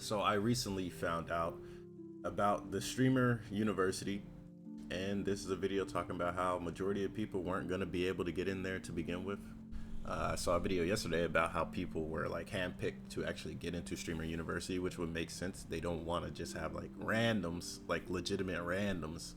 So I recently found out about the streamer university, and this is a video talking about how majority of people weren't going to be able to get in there to begin with. I saw a video yesterday about how people were like handpicked to actually get into streamer university, which would make sense. They don't want to just have like randoms, like legitimate randoms,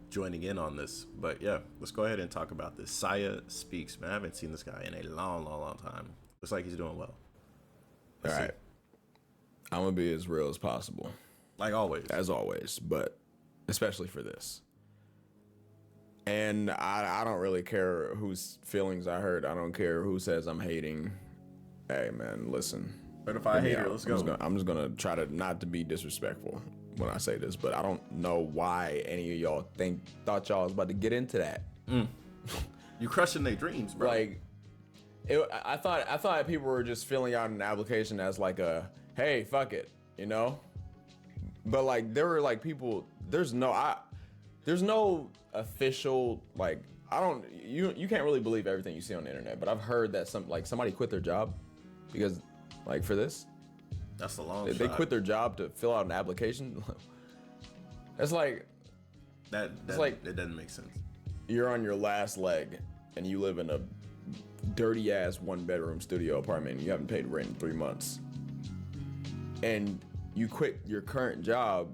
joining in on this. But yeah, let's go ahead and talk about this. SiahSpeaks, man. I haven't seen this guy in a long time. Looks like he's doing well. All right. I'm going to be as real as possible. Like always. As always, but especially for this. And I don't really care whose feelings I hurt. I don't care who says I'm hating. Hey, man, listen. But if I hate her, let's go. I'm just going to try to not to be disrespectful when I say this, but I don't know why any of y'all thought y'all was about to get into that. You crushing their dreams, bro. Like, I thought people were just filling out an application as like a, hey, fuck it, you know? But like there were like people, there's no official, like, you can't really believe everything you see on the internet, but I've heard that somebody quit their job because like for this. That's a long shot. They quit their job to fill out an application. That's like it doesn't make sense. You're on your last leg and you live in a dirty ass 1-bedroom studio apartment and you haven't paid rent in 3 months. And you quit your current job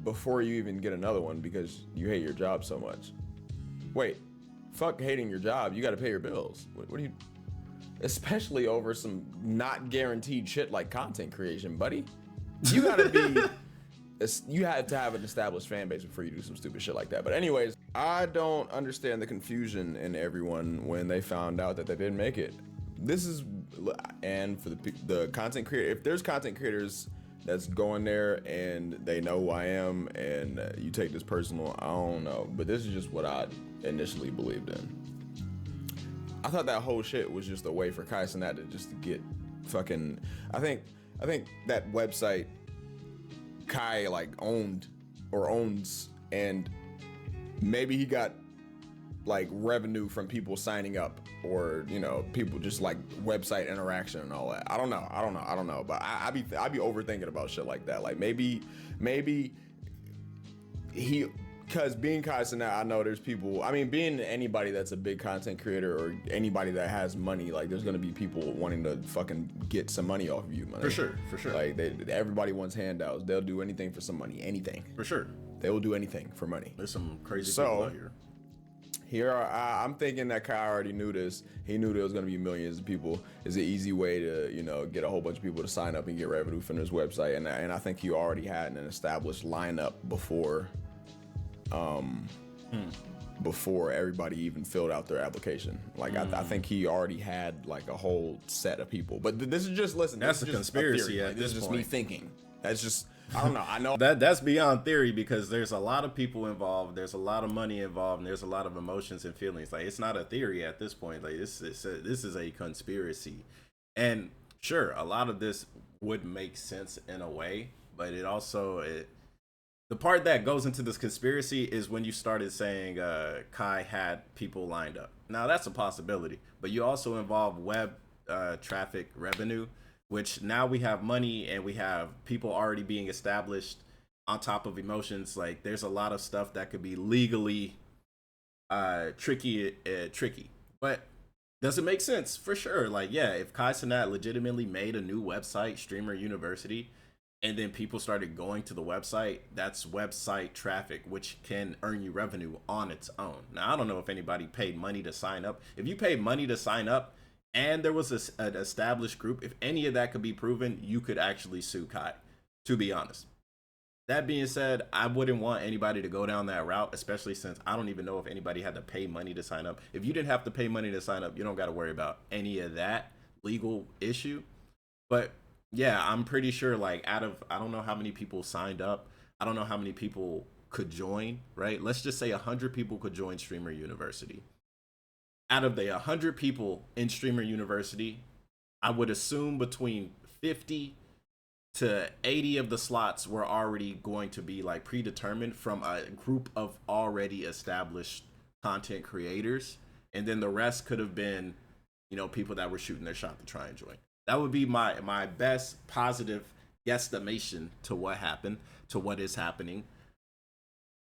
before you even get another one because you hate your job so much. Wait, fuck hating your job. You got to pay your bills. What do you, especially over some not guaranteed shit like content creation, buddy. You got to be, you have to have an established fan base before you do some stupid shit like that. But anyways, I don't understand the confusion in everyone when they found out that they didn't make it. This is, and for the content creator, if there's content creators that's going there and they know who I am and you take this personal, I don't know. But this is just what I initially believed in. I thought that whole shit was just a way for KhunShawn to just get fucking, I think that website Kai like owned or owns, and maybe he got like revenue from people signing up or, you know, people just like website interaction and all that. I don't know. But I be overthinking about shit like that. Like maybe he, because being KhunShawn, I know there's people, I mean, being anybody that's a big content creator or anybody that has money, like there's gonna be people wanting to fucking get some money off of you, man. For sure. Like everybody wants handouts. They'll do anything for some money, anything. For sure. They will do anything for money. There's some crazy people out here. I'm thinking that Kai already knew this. He knew there was going to be millions of people. It's an easy way to, you know, get a whole bunch of people to sign up and get revenue from this website. And I think he already had an established lineup before everybody even filled out their application. Like I think he already had like a whole set of people. But this is just, listen. That's a conspiracy at this this is just point. me thinking. That's just, I don't know. I know that's beyond theory because there's a lot of people involved. There's a lot of money involved, and there's a lot of emotions and feelings. Like it's not a theory at this point. Like this is a conspiracy, and sure, a lot of this would make sense in a way, but it also the part that goes into this conspiracy is when you started saying Kai had people lined up. Now that's a possibility, but you also involve web traffic revenue, which now we have money and we have people already being established on top of emotions. Like there's a lot of stuff that could be legally tricky, but does it make sense? For sure. Like, yeah, if KhunShawn legitimately made a new website, Streamer University, and then people started going to the website, that's website traffic, which can earn you revenue on its own. Now, I don't know if anybody paid money to sign up. If you paid money to sign up, and there was an established group, if any of that could be proven, you could actually sue Kai, to be honest. That being said, I wouldn't want anybody to go down that route, especially since I don't even know if anybody had to pay money to sign up. If you didn't have to pay money to sign up, you don't got to worry about any of that legal issue. But yeah, I'm pretty sure like I don't know how many people signed up. I don't know how many people could join, right? Let's just say 100 people could join Streamer University. Out of the 100 people in Streamer University, I would assume between 50 to 80 of the slots were already going to be like predetermined from a group of already established content creators. And then the rest could have been, you know, people that were shooting their shot to try and join. That would be my best positive guesstimation to what happened, to what is happening.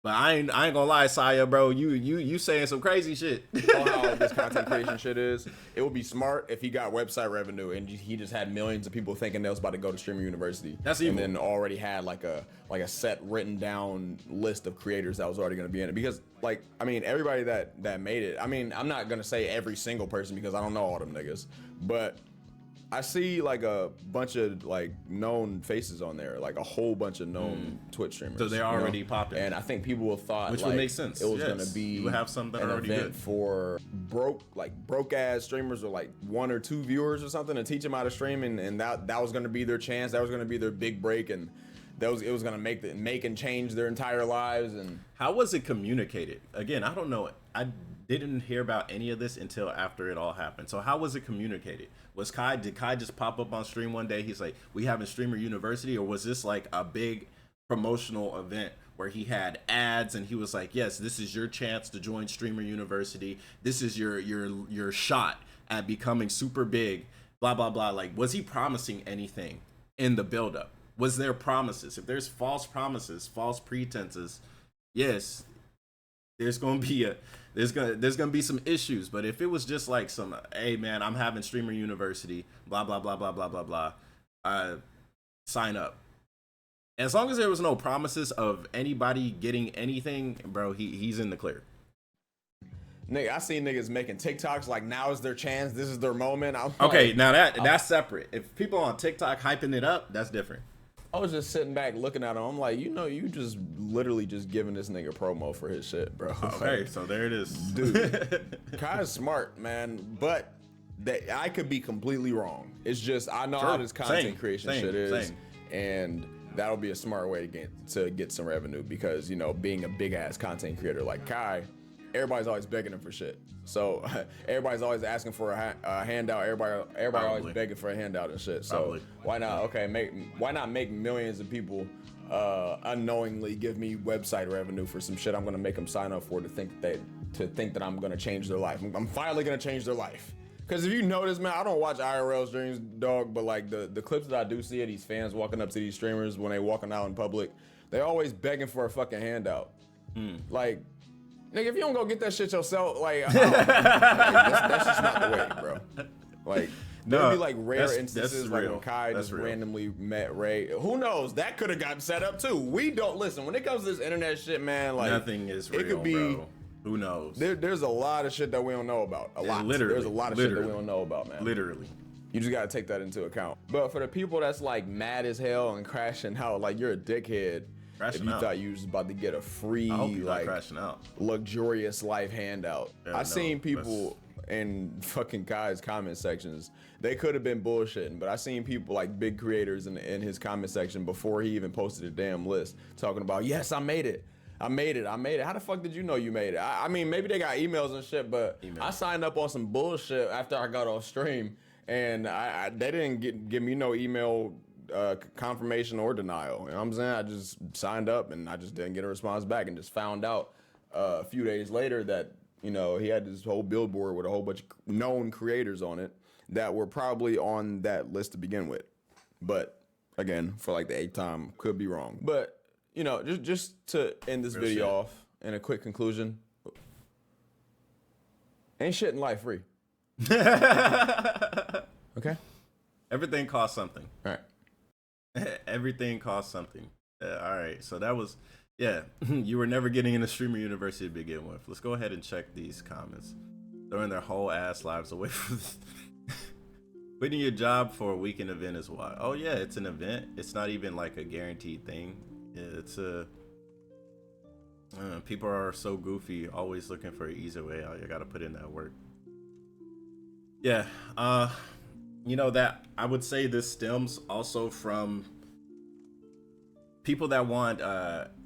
But I ain't gonna lie, Saya, bro. You saying some crazy shit. Know how this content creation shit is. It would be smart if he got website revenue and he just had millions of people thinking they was about to go to Streamer University. That's evil. And then already had like a set written down list of creators that was already gonna be in it. Because like, I mean, everybody that made it. I mean, I'm not gonna say every single person because I don't know all them niggas, but I see like a bunch of like known faces on there, like a whole bunch of known Twitch streamers. So they're already popping. And I think people will thought, which like, would make sense. It was gonna be you would have something an already event good for broke ass streamers or like 1 or 2 viewers or something to teach them how to stream, and that was gonna be their chance. That was gonna be their big break, and it was gonna make and change their entire lives. And how was it communicated? Again, I don't know. I didn't hear about any of this until after it all happened. So how was it communicated? Did Kai just pop up on stream one day? He's like, we have a Streamer University, or was this like a big promotional event where he had ads and he was like, yes, this is your chance to join Streamer University. This is your shot at becoming super big, blah, blah, blah. Like, was he promising anything in the buildup? Was there promises? If there's false promises, false pretenses, yes, there's gonna be some issues. But if it was just like some, hey man, I'm having Streamer University, blah blah blah blah blah blah blah, sign up. As long as there was no promises of anybody getting anything, bro, he's in the clear. Nigga, I seen niggas making TikToks like, now is their chance, this is their moment. Okay, now that's separate. If people on TikTok hyping it up, that's different. I was just sitting back looking at him. I'm like, you just literally just giving this nigga promo for his shit, bro. Okay, so there it is. Dude, Kai's smart, man, but I could be completely wrong. It's just, I know how this content creation shit is, and that'll be a smart way to get some revenue because, being a big ass content creator like Kai, everybody's always begging him for shit. So everybody's always asking for a handout. Everybody always begging for a handout and shit. So why not? Okay, why not make millions of people unknowingly give me website revenue for some shit I'm gonna make them sign up for to think that I'm gonna change their life. I'm finally gonna change their life. Because if you notice, man, I don't watch IRL streams, dog, but like the clips that I do see of these fans walking up to these streamers when they walking out in public, they always begging for a fucking handout. Like, nigga, if you don't go get that shit yourself, like, that's just not the way, bro. Like, there'd be like rare instances like when Kai just randomly met Ray. Who knows? That could have gotten set up too. We don't listen. When it comes to this internet shit, man, like, nothing is real, it could be, bro. Who knows? There's a lot of shit that we don't know about. There's a lot of shit that we don't know about, man. Literally. You just gotta take that into account. But for the people that's like mad as hell and crashing out, like, you're a dickhead. If you thought you was about to get a free, like, luxurious life handout. I seen people in fucking Kai's comment sections. They could have been bullshitting, but I seen people like big creators in his comment section before he even posted a damn list talking about, yes, I made it. I made it. How the fuck did you know you made it? I mean, maybe they got emails and shit, but I signed up on some bullshit after I got off stream, and they didn't give me no email confirmation or denial. You know what I'm saying? I just signed up and I just didn't get a response back, and just found out a few days later that, he had this whole billboard with a whole bunch of known creators on it that were probably on that list to begin with. But again, for like the 8th time, could be wrong. But just to end this video off in a quick conclusion, ain't shit in life free. Okay? Everything costs something. All right. Everything costs something. All right. So that was, you were never getting into Streamer University to begin with. Let's go ahead and check these comments. Throwing their whole ass lives away from this. Quitting your job for a weekend event is why. Oh yeah, it's an event. It's not even like a guaranteed thing. It's people are so goofy, always looking for an easier way out. You gotta put in that work. Yeah, that I would say this stems also from people that want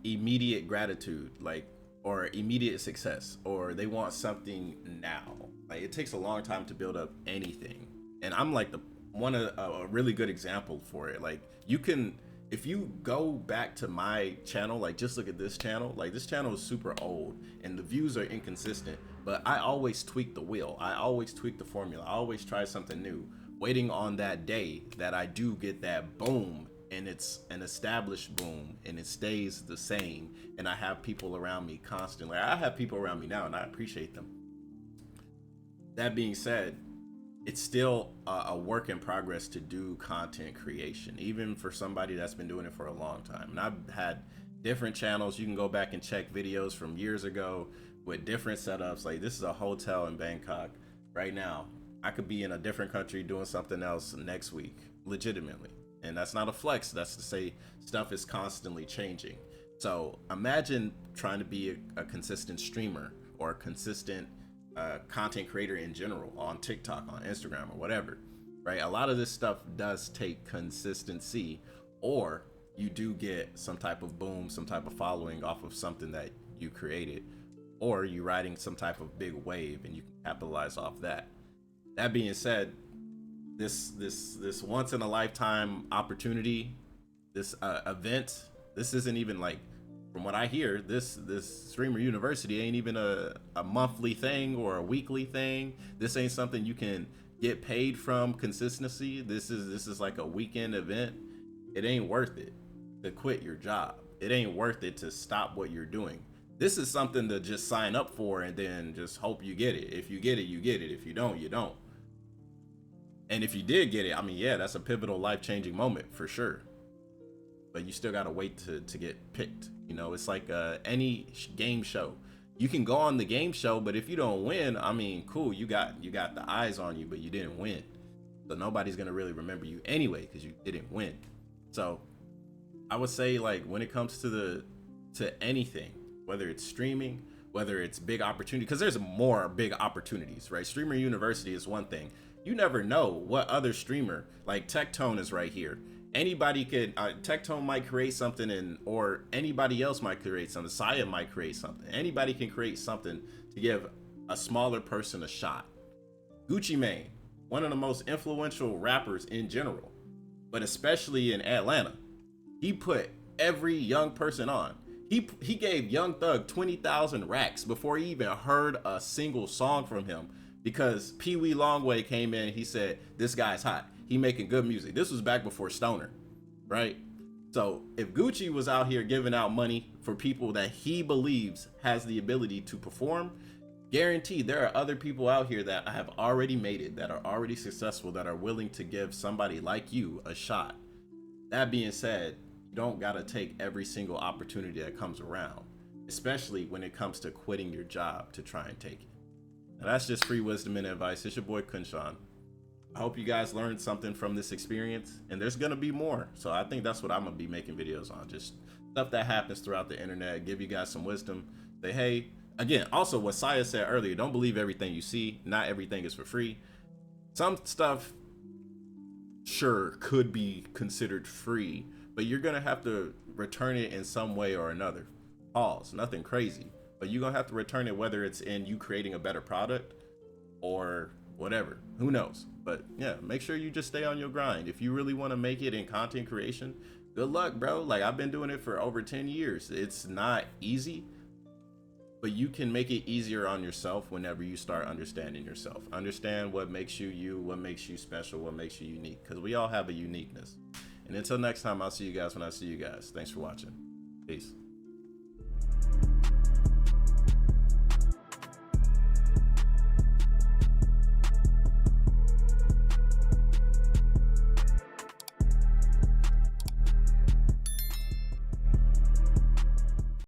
immediate gratitude, like, or immediate success, or they want something now. Like, it takes a long time to build up anything, and I'm like a really good example for it. Like, you can. If you go back to my channel, like, just look at this channel. Like, this channel is super old and the views are inconsistent, but I always tweak the wheel. I always tweak the formula. I always try something new, waiting on that day that I do get that boom and it's an established boom and it stays the same, and I have people around me constantly. I have people around me now and I appreciate them. That being said, it's still a work in progress to do content creation, even for somebody that's been doing it for a long time. And I've had different channels. You can go back and check videos from years ago with different setups. Like, this is a hotel in Bangkok right now. I could be in a different country doing something else next week, legitimately. And that's not a flex. That's to say stuff is constantly changing. So imagine trying to be a consistent streamer or a consistent content creator in general on TikTok, on Instagram, or whatever, right? A lot of this stuff does take consistency, or you do get some type of boom, some type of following off of something that you created, or you riding some type of big wave and you can capitalize off that. That being said, this once in a lifetime opportunity, this event, this isn't even like, from what I hear, this Streamer University ain't even a monthly thing or a weekly thing. This ain't something you can get paid from consistency. This is like a weekend event. It ain't worth it to quit your job. It ain't worth it to stop what you're doing. This is something to just sign up for and then just hope you get it. If you get it, you get it. If you don't, you don't. And if you did get it, I mean, yeah, that's a pivotal, life-changing moment for sure. But you still gotta wait to get picked. You know, it's like any game show. You can go on the game show, but if you don't win, I mean, cool, you got the eyes on you, but you didn't win. So nobody's gonna really remember you anyway because you didn't win. So I would say, like, when it comes to anything, whether it's streaming, whether it's big opportunity, because there's more big opportunities, right? Streamer University is one thing. You never know what other streamer, like Tectone is right here. Anybody could, Tectone might create something, or anybody else might create something. Siah might create something. Anybody can create something to give a smaller person a shot. Gucci Mane, one of the most influential rappers in general, but especially in Atlanta, he put every young person on. He gave Young Thug 20,000 racks before he even heard a single song from him, because Pee Wee Longway came in and he said, this guy's hot. He making good music. This was back before Stoner, right? So if Gucci was out here giving out money for people that he believes has the ability to perform, guaranteed there are other people out here that have already made it, that are already successful, that are willing to give somebody like you a shot. That being said, you don't gotta take every single opportunity that comes around, especially when it comes to quitting your job to try and take it. Now, that's just free wisdom and advice. It's your boy KhunShawn. I hope you guys learned something from this experience, and there's gonna be more. So I think that's what I'm gonna be making videos on, just stuff that happens throughout the internet, give you guys some wisdom. Say, hey, again, also what Siah said earlier, don't believe everything you see. Not everything is for free. Some stuff sure could be considered free, but you're gonna have to return it in some way or another. Pause, nothing crazy, but you're gonna have to return it, whether it's in you creating a better product or whatever, who knows. But yeah, make sure you just stay on your grind. If you really want to make it in content creation, good luck, bro. Like, I've been doing it for over 10 years. It's not easy, but you can make it easier on yourself whenever you start understanding yourself. Understand what makes you you, what makes you special, what makes you unique, because we all have a uniqueness. And until next time, I'll see you guys when I see you guys. Thanks for watching. Peace.